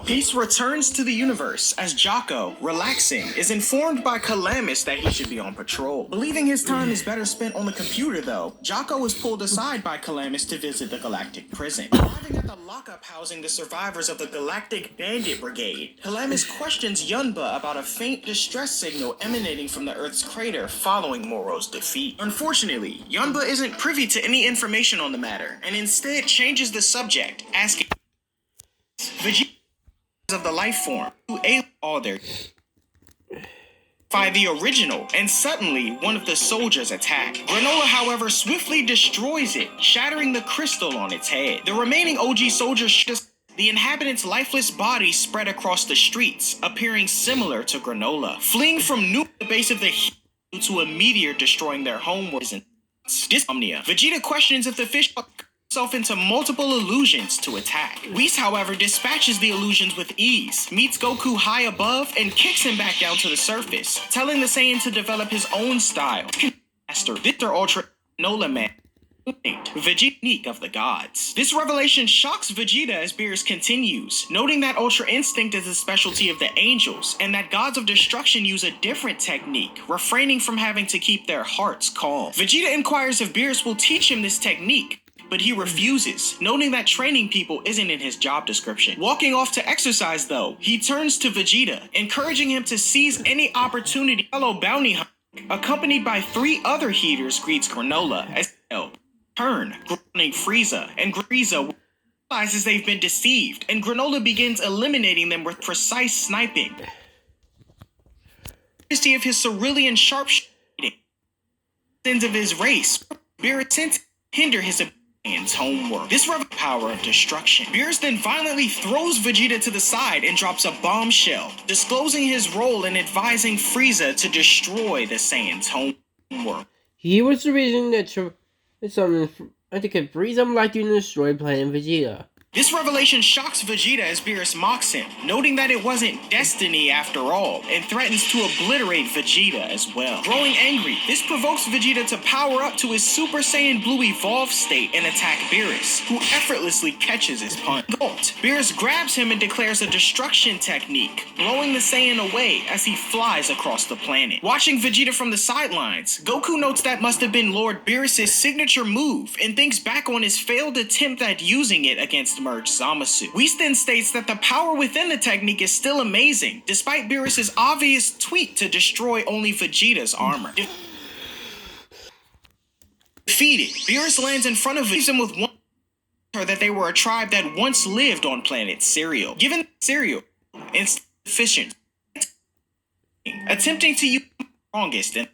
Peace returns to the universe as Jocko, relaxing, is informed by Calamus that he should be on patrol. Believing his time is better spent on the computer, though, Jocko is pulled aside by Calamus to visit the galactic prison. Arriving at the lockup housing the survivors of the Galactic Bandit Brigade, Calamus questions Yunba about a faint distress signal emanating from the Earth's crater following Moro's defeat. Unfortunately, Yunba isn't privy to any information on the matter, and instead changes the subject, asking Vegeta of the life form to alien all their by the original, and suddenly one of the soldiers attack. Granola, however, swiftly destroys it, shattering the crystal on its head. The remaining OG soldiers the inhabitants' lifeless bodies spread across the streets, appearing similar to Granola, fleeing from the base of the heat due to a meteor destroying their homeworlds and dysomnia. Vegeta questions if the fish himself into multiple illusions to attack. Whis, however, dispatches the illusions with ease, meets Goku high above, and kicks him back down to the surface, telling the Saiyan to develop his own style. Master Victor Ultra Nola Man. Vegeta Technique of the Gods. This revelation shocks Vegeta as Beerus continues, noting that Ultra Instinct is a specialty of the angels, and that gods of destruction use a different technique, refraining from having to keep their hearts calm. Vegeta inquires if Beerus will teach him this technique, but he refuses, noting that training people isn't in his job description. Walking off to exercise, though, he turns to Vegeta, encouraging him to seize any opportunity. Fellow bounty hunter, accompanied by 3 other heaters, greets Granola as turn, grounding Frieza, and Frieza realizes they've been deceived, and Granola begins eliminating them with precise sniping. The of his cerulean sharpshooting, sins of his race, Beerus hinder his homework. This power of destruction. Beerus then violently throws Vegeta to the side and drops a bombshell, disclosing his role in advising Frieza to destroy the Saiyan's homework. He was the reason that I think Frieza liked to destroy Planet Vegeta. This revelation shocks Vegeta as Beerus mocks him, noting that it wasn't destiny after all, and threatens to obliterate Vegeta as well. Growing angry, this provokes Vegeta to power up to his Super Saiyan Blue evolved state and attack Beerus, who effortlessly catches his punch. Beerus grabs him and declares a destruction technique, blowing the Saiyan away as he flies across the planet. Watching Vegeta from the sidelines, Goku notes that must have been Lord Beerus' signature move, and thinks back on his failed attempt at using it against Merge Zamasu. Whis then states that the power within the technique is still amazing, despite Beerus' obvious tweak to destroy only Vegeta's armor. Defeated, Beerus lands in front of him with one that they were a tribe that once lived on planet Cereal. Given Cereal, insufficient, attempting to use the strongest, and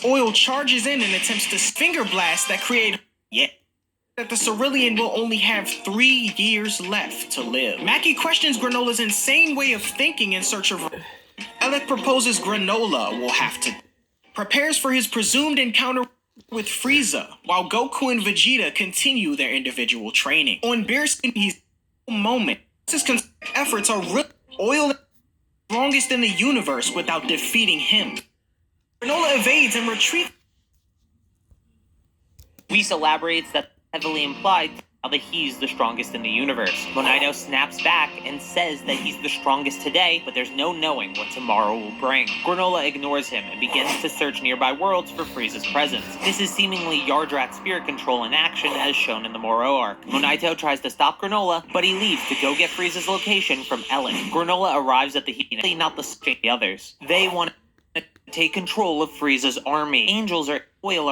oil charges in and attempts to finger blast that create that the Cerulean will only have 3 years left to live. Mackie questions Granola's insane way of thinking in search of Alec proposes Granola will have to prepares for his presumed encounter with Frieza, while Goku and Vegeta continue their individual training. On Beerus' moment, his efforts are really oil strongest in the universe without defeating him. Granola evades and retreats. Whis elaborates that heavily implied that he's the strongest in the universe. Monito snaps back and says that he's the strongest today, but there's no knowing what tomorrow will bring. Granola ignores him and begins to search nearby worlds for Frieza's presence. This is seemingly Yardrat spirit control in action as shown in the Moro arc. Monito tries to stop Granola, but he leaves to go get Frieza's location from Ellen. Granola arrives at the heat, not the others. They want to take control of Frieza's army. Angels are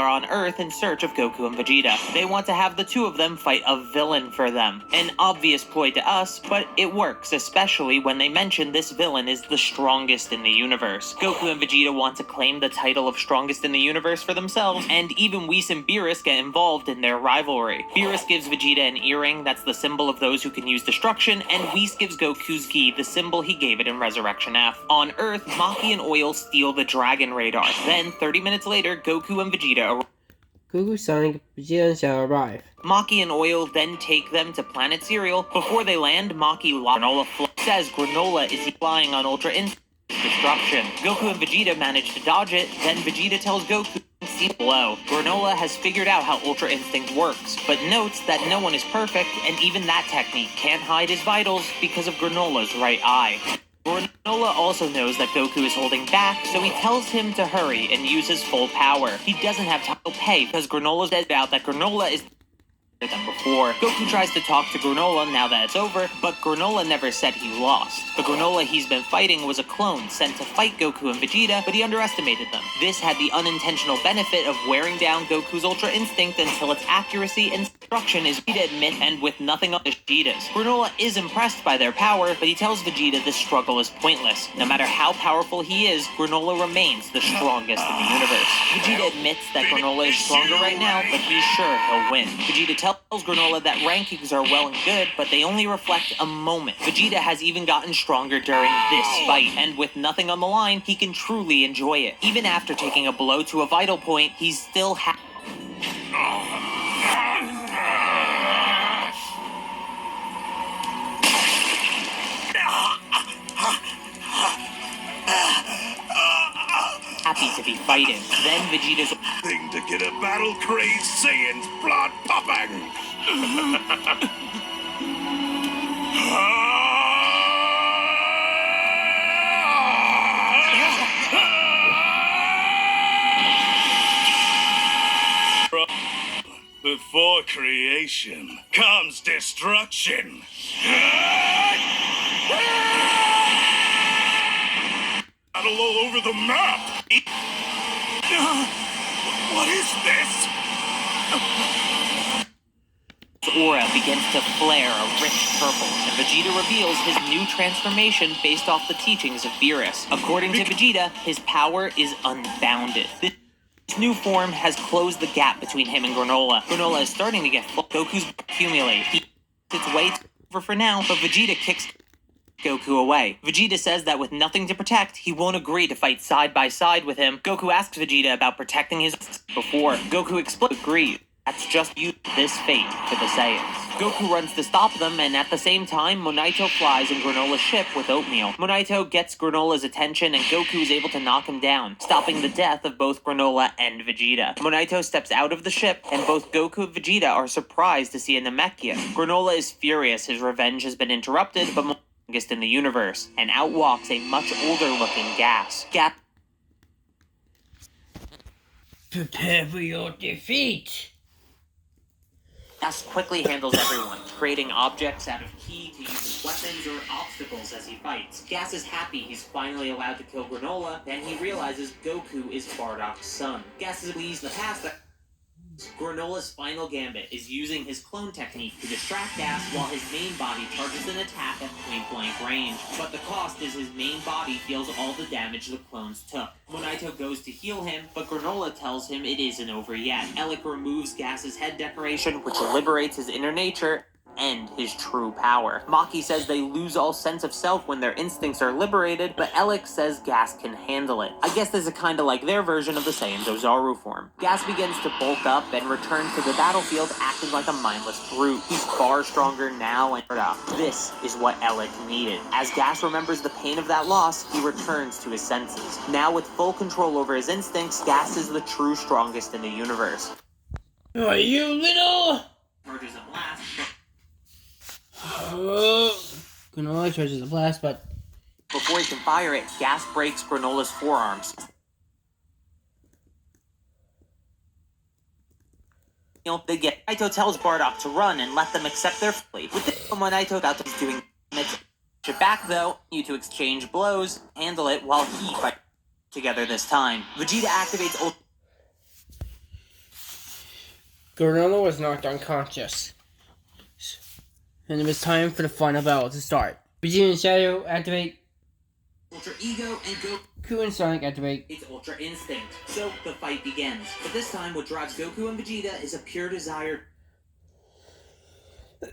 on Earth in search of Goku and Vegeta. They want to have the 2 of them fight a villain for them. An obvious ploy to us, but it works, especially when they mention this villain is the strongest in the universe. Goku and Vegeta want to claim the title of strongest in the universe for themselves, and even Whis and Beerus get involved in their rivalry. Beerus gives Vegeta an earring that's the symbol of those who can use destruction, and Whis gives Goku's gi the symbol he gave it in Resurrection F. On Earth, Maki and Oil steal the Dragon Radar. Then, 30 minutes later, Goku and Vegeta Goku, Sonic, Vegeta shall arrive. Maki and Oil then take them to Planet Cereal. Before they land, Maki Granola says Granola is flying on Ultra Instinct destruction. Goku and Vegeta manage to dodge it, then Vegeta tells Goku seen below, Granola has figured out how Ultra Instinct works, but notes that no one is perfect, and even that technique can't hide his vitals because of Granola's right eye. Granola also knows that Goku is holding back, so he tells him to hurry and use his full power. He doesn't have time to pay because Granola says out that Granola is than before. Goku tries to talk to Granola now that it's over, but Granola never said he lost. The Granola he's been fighting was a clone sent to fight Goku and Vegeta, but he underestimated them. This had the unintentional benefit of wearing down Goku's Ultra Instinct until its accuracy and destruction is Vegeta admit, and with nothing on Vegeta's. Granola is impressed by their power, but he tells Vegeta this struggle is pointless. No matter how powerful he is, Granola remains the strongest in the universe. Vegeta admits that Granola is stronger right now, but he's sure he'll win. Vegeta tells Granola that rankings are well and good, but they only reflect a moment. Vegeta has even gotten stronger during this fight, and with nothing on the line, he can truly enjoy it. Even after taking a blow to a vital point, he's still happy. Happy to be fighting. Then Vegeta's thing to get a battle-crazed Saiyan's blood popping! Before creation comes destruction. Battle all over the map! What is this? aura begins to flare a rich purple, and Vegeta reveals his new transformation based off the teachings of Beerus. According to Vegeta, his power is unbounded. This new form has closed the gap between him and Granola. Granola is starting to get full. Goku's accumulate. He its way over for now, but Vegeta kicks Goku away. Vegeta says that with nothing to protect, he won't agree to fight side by side with him. Goku asks Vegeta about protecting his before. Goku agrees. That's just you this fate for the Saiyans. Goku runs to stop them, and at the same time, Monaito flies in Granola's ship with oatmeal. Monaito gets Granola's attention, and Goku is able to knock him down, stopping the death of both Granola and Vegeta. Monaito steps out of the ship, and both Goku and Vegeta are surprised to see a Namekian. Granola is furious his revenge has been interrupted, but longest in the universe, and out walks a much older-looking Gas. Prepare for your defeat. Gas quickly handles everyone, creating objects out of ki to use as weapons or obstacles as he fights. Gas is happy he's finally allowed to kill Granola, then he realizes Goku is Bardock's son. Gas is pleased the past that Granola's final gambit is using his clone technique to distract Gas while his main body charges an attack at point-blank range. But the cost is his main body feels all the damage the clones took. Monaito goes to heal him, but Granola tells him it isn't over yet. Alec removes Gas's head decoration, which liberates his inner nature and his true power. Maki says they lose all sense of self when their instincts are liberated, but Alec says Gas can handle it. I guess this is kinda like their version of the Saiyan's Ozaru form. Gas begins to bulk up and returns to the battlefield acting like a mindless brute. He's far stronger now and this is what Alec needed. As Gas remembers the pain of that loss, he returns to his senses. Now with full control over his instincts, Gas is the true strongest in the universe. Are you little? Charges a blast. Granola charges a blast, but before he can fire it, Gas breaks Granola's forearms. Monaito tells Bardock to run and let them accept their fate. With this, Monaito got to doing it back though, you to exchange blows, handle it while he fights together this time. Vegeta activates Ultra. Granola was knocked unconscious. And it was time for the final battle to start. Vegeta and Shadow activate. Ultra Ego and Goku and Sonic activate. It's Ultra Instinct. So the fight begins. But this time what drives Goku and Vegeta is a pure desire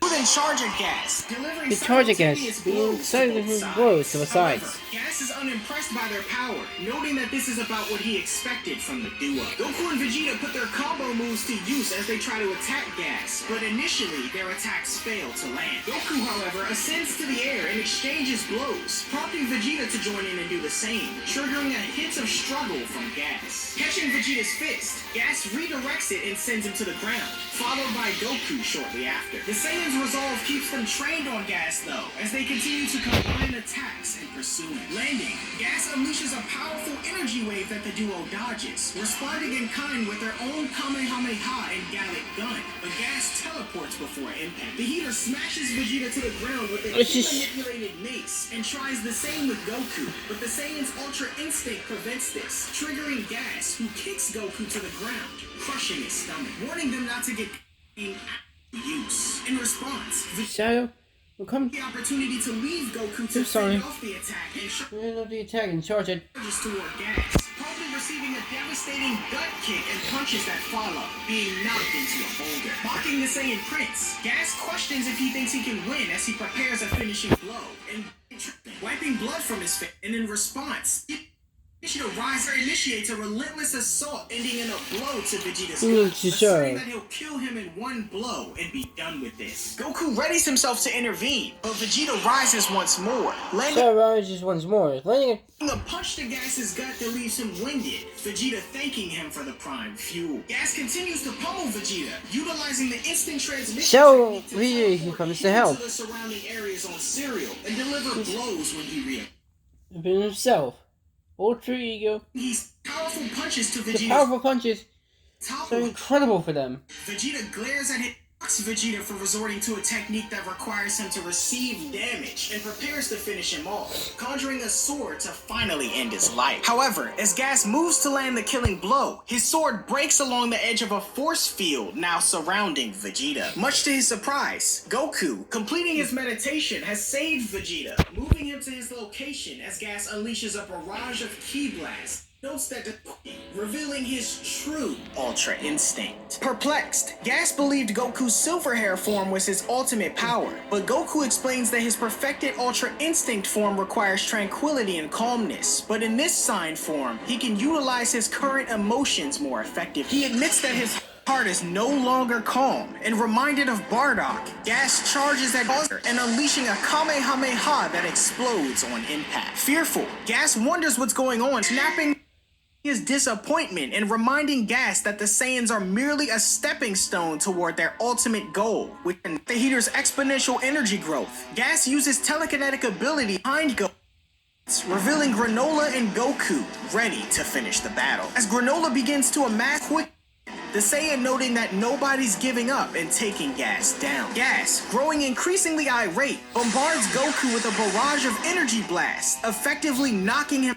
Then charge at Gas, delivering The charge at Gas, simultaneous being blows to excited both with sides. blows to the However, sides. Gas is unimpressed by their power, noting that this is about what he expected from the duo. Goku and Vegeta put their combo moves to use as they try to attack Gas, but initially their attacks fail to land. Goku, however, ascends to the air and exchanges blows, prompting Vegeta to join in and do the same, triggering a hint of struggle from Gas. Catching Vegeta's fist, Gas redirects it and sends him to the ground, followed by Goku shortly after. The Saiyans' resolve keeps them trained on Gas, though, as they continue to combine attacks and pursue him. Landing, Gas unleashes a powerful energy wave that the duo dodges, responding in kind with their own Kamehameha and Gallic gun, but Gas teleports before impact. The heater smashes Vegeta to the ground with a manipulated mace, and tries the same with Goku, but the Saiyan's Ultra Instinct prevents this, triggering Gas, who kicks Goku to the ground, crushing his stomach, warning them not to get use. In response, Shadow will come the opportunity to leave Goku to fend off the attack and charge it. charges toward Gas, promptly receiving a devastating gut kick and punches that follow, being knocked into a boulder. Mocking the Saiyan Prince, Gas questions if he thinks he can win as he prepares a finishing blow, and wiping blood from his face, and in response, Vegeta initiates a relentless assault, ending in a blow to Vegeta's gut, asserting that he'll kill him in one blow and be done with this. Goku readies himself to intervene, but Vegeta rises once more, landing a punch to Gas's gut that leaves him winded, Vegeta thanking him for the prime fuel. Gas continues to pummel Vegeta, utilizing the instant transmission technique to teleport comes him to help. the surrounding areas on Serial and deliver blows when he reappears. Himself. Ultra Ego. He's powerful punches to The Vegeta's powerful punches top. so incredible for them. Vegeta glares at him, mocks Vegeta for resorting to a technique that requires him to receive damage and prepares to finish him off, conjuring a sword to finally end his life. However, as Gas moves to land the killing blow, his sword breaks along the edge of a force field now surrounding Vegeta. Much to his surprise, Goku, completing his meditation, has saved Vegeta, moving him to his location as Gas unleashes a barrage of ki blasts. Notes that revealing his true Ultra Instinct. Perplexed, Gas believed Goku's silver hair form was his ultimate power, but Goku explains that his perfected Ultra Instinct form requires tranquility and calmness, but in this sign form, he can utilize his current emotions more effectively. He admits that his heart is no longer calm, and reminded of Bardock, Gas charges at Buzzer and unleashing a Kamehameha that explodes on impact. Fearful, Gas wonders what's going on, snapping his disappointment and reminding Gas that the Saiyans are merely a stepping stone toward their ultimate goal, with the heater's exponential energy growth. Gas uses telekinetic ability behind Goku, revealing Granola and Goku ready to finish the battle. As Granola begins to amass quick, the Saiyan noting that nobody's giving up and taking Gas down. Gas, growing increasingly irate, bombards Goku with a barrage of energy blasts, effectively knocking him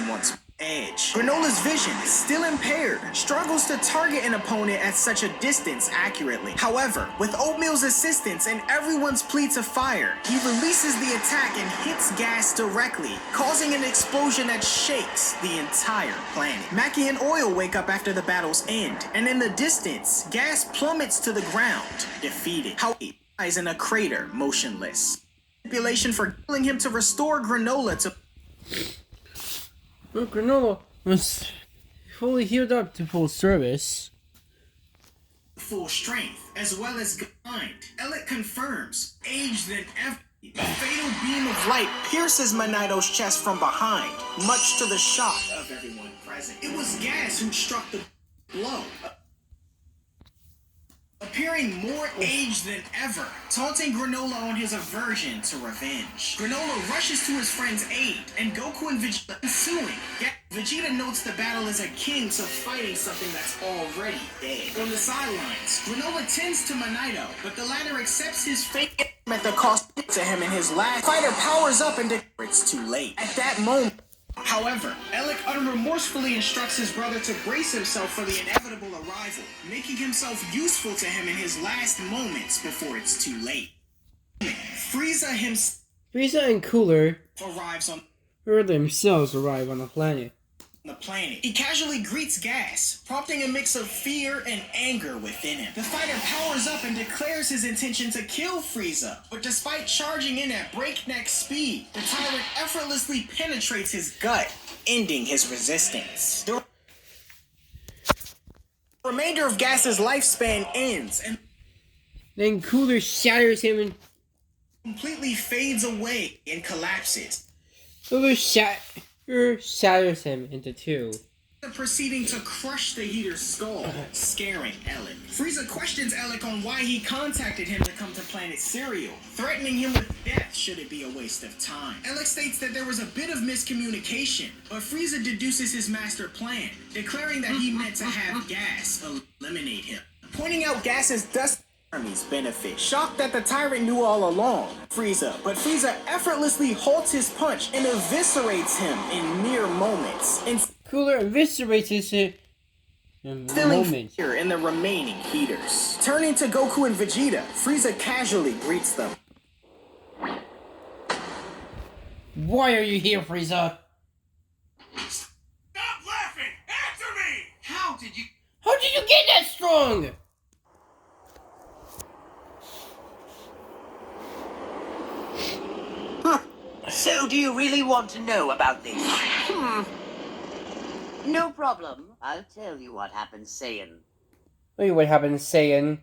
once more. Edge. Granola's vision, still impaired, struggles to target an opponent at such a distance accurately. However, with Oatmeal's assistance and everyone's plea to fire, he releases the attack and hits Gas directly, causing an explosion that shakes the entire planet. Mackie and Oil wake up after the battle's end, and in the distance, Gas plummets to the ground, defeated. How he lies in a crater, motionless. Manipulation for killing him to restore Granola to Granola was fully healed up to full service. full strength, as well as mind. Elliot confirms, aged than ever. A fatal beam of light pierces Manito's chest from behind, much to the shock of everyone present. It was Gas who struck the blow, appearing more aged than ever, taunting Granola on his aversion to revenge. Granola rushes to his friend's aid, and Goku and Vegeta ensuing. Vegeta notes the battle is akin to fighting something that's already dead. On the sidelines, Granola tends to Manito, but the latter accepts his fate at the cost to him in his last. Fighter powers up and it's too late. At that moment, however, Ellic unremorsefully instructs his brother to brace himself for the inevitable arrival, making himself useful to him in his last moments before it's too late. Frieza and Cooler arrives on themselves arrive on the planet. the planet. He casually greets Gas, prompting a mix of fear and anger within him. The fighter powers up and declares his intention to kill Frieza, but despite charging in at breakneck speed, the tyrant effortlessly penetrates his gut, ending his resistance. The remainder of Gas's lifespan ends, and Then Cooler shatters him and completely fades away and collapses. Cooler shatters him into two. Proceeding to crush the Heater's skull, scaring Alec. Frieza questions Alec on why he contacted him to come to Planet Cereal, threatening him with death should it be a waste of time. Alec states that there was a bit of miscommunication, but Frieza deduces his master plan, declaring that he meant to have Gas eliminate him, pointing out Gas's dust Army's benefit. Shocked that the tyrant knew all along, but Frieza effortlessly halts his punch and eviscerates him in mere moments. Cooler eviscerates him in Instilling moments. fear in the remaining Heaters. Turning to Goku and Vegeta, Frieza casually greets them. Why are you here, Frieza? Stop laughing! Answer me! How did you... How did you get that strong? So do you really want to know about this? No problem. I'll tell you what happened, Saiyan. Look at what happened, Saiyan.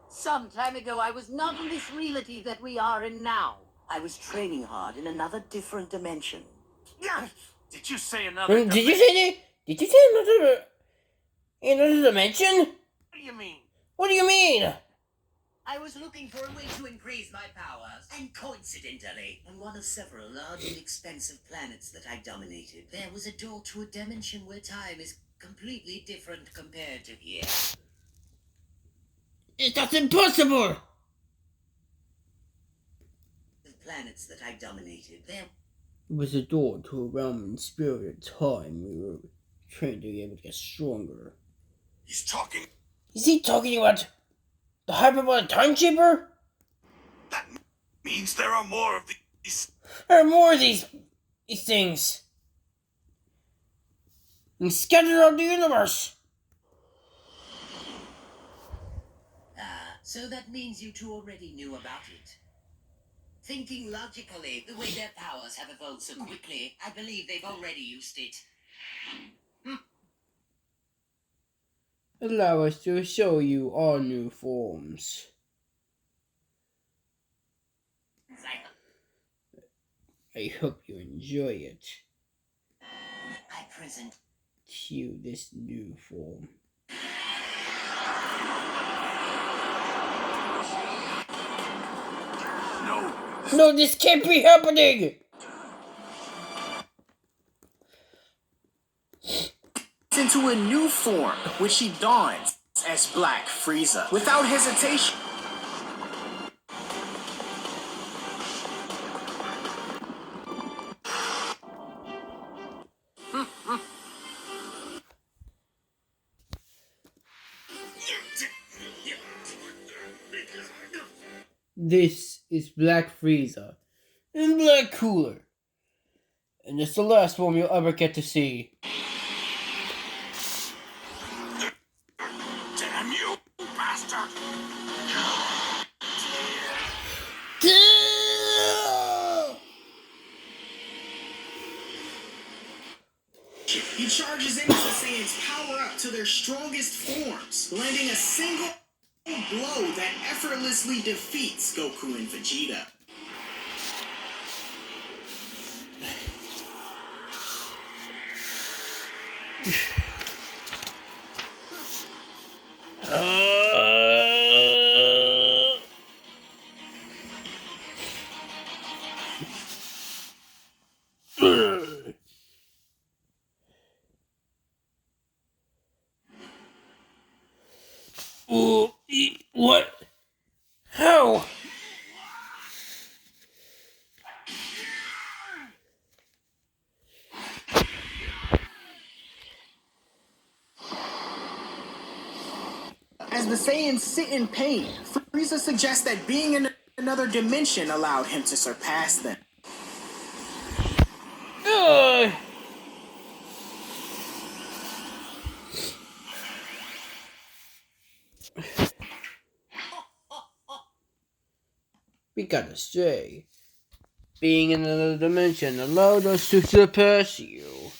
Some time ago, I was not in this reality that we are in now. I was training hard in another different dimension. Did you say another? Did you say that? Did you say another dimension? What do you mean? What do you mean? I was looking for a way to increase my powers, and coincidentally, on one of several large and expensive planets that I dominated, there was a door to a dimension where time is completely different compared to here. That's impossible! The planets that I dominated, there It was a door to a realm in spirit of time. We were trained to be able to get stronger. He's talking. Is he talking about the hyperbolic time chamber? That means there are more of these. There are more of these things. And scattered around the universe. So that means you two already knew about it. Thinking logically, the way their powers have evolved so quickly, I believe they've already used it. Allow us to show you our new forms. I hope you enjoy it. I present To you this new form. No, this can't be happening! into a new form, which he dons as Black Frieza. Without hesitation, This is Black Frieza and Black Cooler. And it's the last form you'll ever get to see. Damn you, bastard! he charges into the Saiyans' power up to their strongest forms, landing a single blow that effortlessly defeats Goku and Vegeta. What? How? As the Saiyans sit in pain, Frieza suggests that being in another dimension allowed him to surpass them. Ugh. We gotta say, being in another dimension allowed us to surpass you.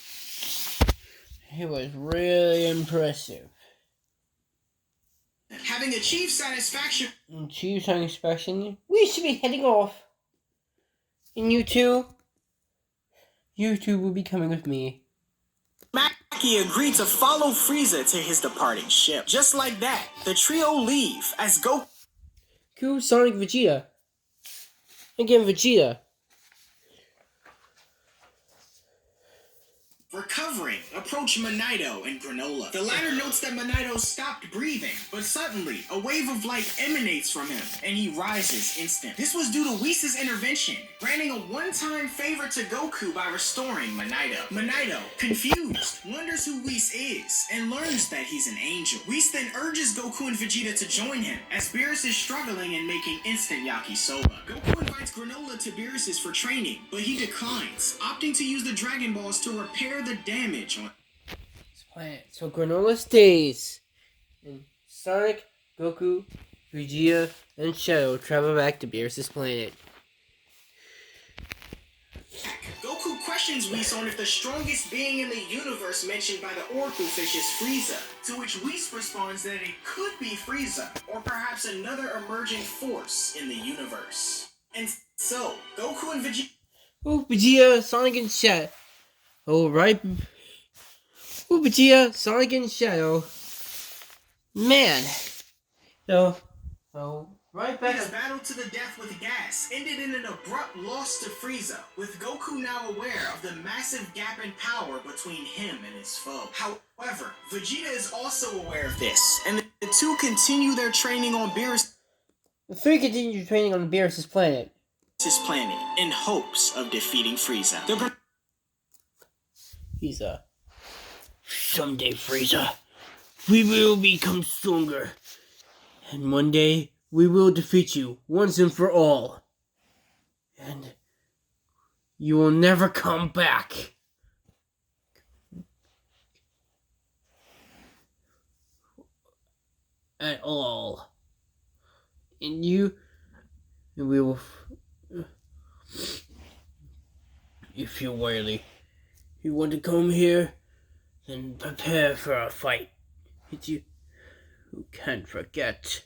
It was really impressive. Having achieved satisfaction, We should be heading off. And you two will be coming with me. Mackie agreed to follow Frieza to his departing ship. Just like that, the trio leave as Goku, Sonic, Vegeta. Again, Vegeta. recovering approach Monito and Granola. The latter notes that Monito stopped breathing, but suddenly a wave of light emanates from him and he rises instant. This was due to Whis' intervention, granting a one-time favor to Goku by restoring Monito. Monito, confused, wonders who Whis is and learns that he's an angel. Whis then urges Goku and Vegeta to join him as Beerus is struggling and making instant yakisoba. Goku invites Granola to Beerus for training, but he declines, opting to use the Dragon Balls to repair the damage on this planet. So Granola stays, and Sonic, Goku, Vegeta, and Shadow travel back to Beerus' planet. Goku questions Whis on if the strongest being in the universe mentioned by the Oracle Fish is Frieza, to which Whis responds that it could be Frieza, or perhaps another emerging force in the universe. And so, Goku and Vegeta... Oh, Vegeta, Sonic, and Shadow. Oh, right. Oh, Vegeta, Sonic, and Shadow. Man. So, right back. His battle to the death with gas ended in an abrupt loss to Frieza, with Goku now aware of the massive gap in power between him and his foe. However, Vegeta is also aware of this, and the two continue their training on Beerus' The three continue training on Beerus' planet. planet in hopes of defeating Frieza. Someday, Frieza, we will become stronger. And one day, we will defeat you once and for all. And you will never come back. At all. And we will... If you want to come here, then prepare for a fight. You can't forget.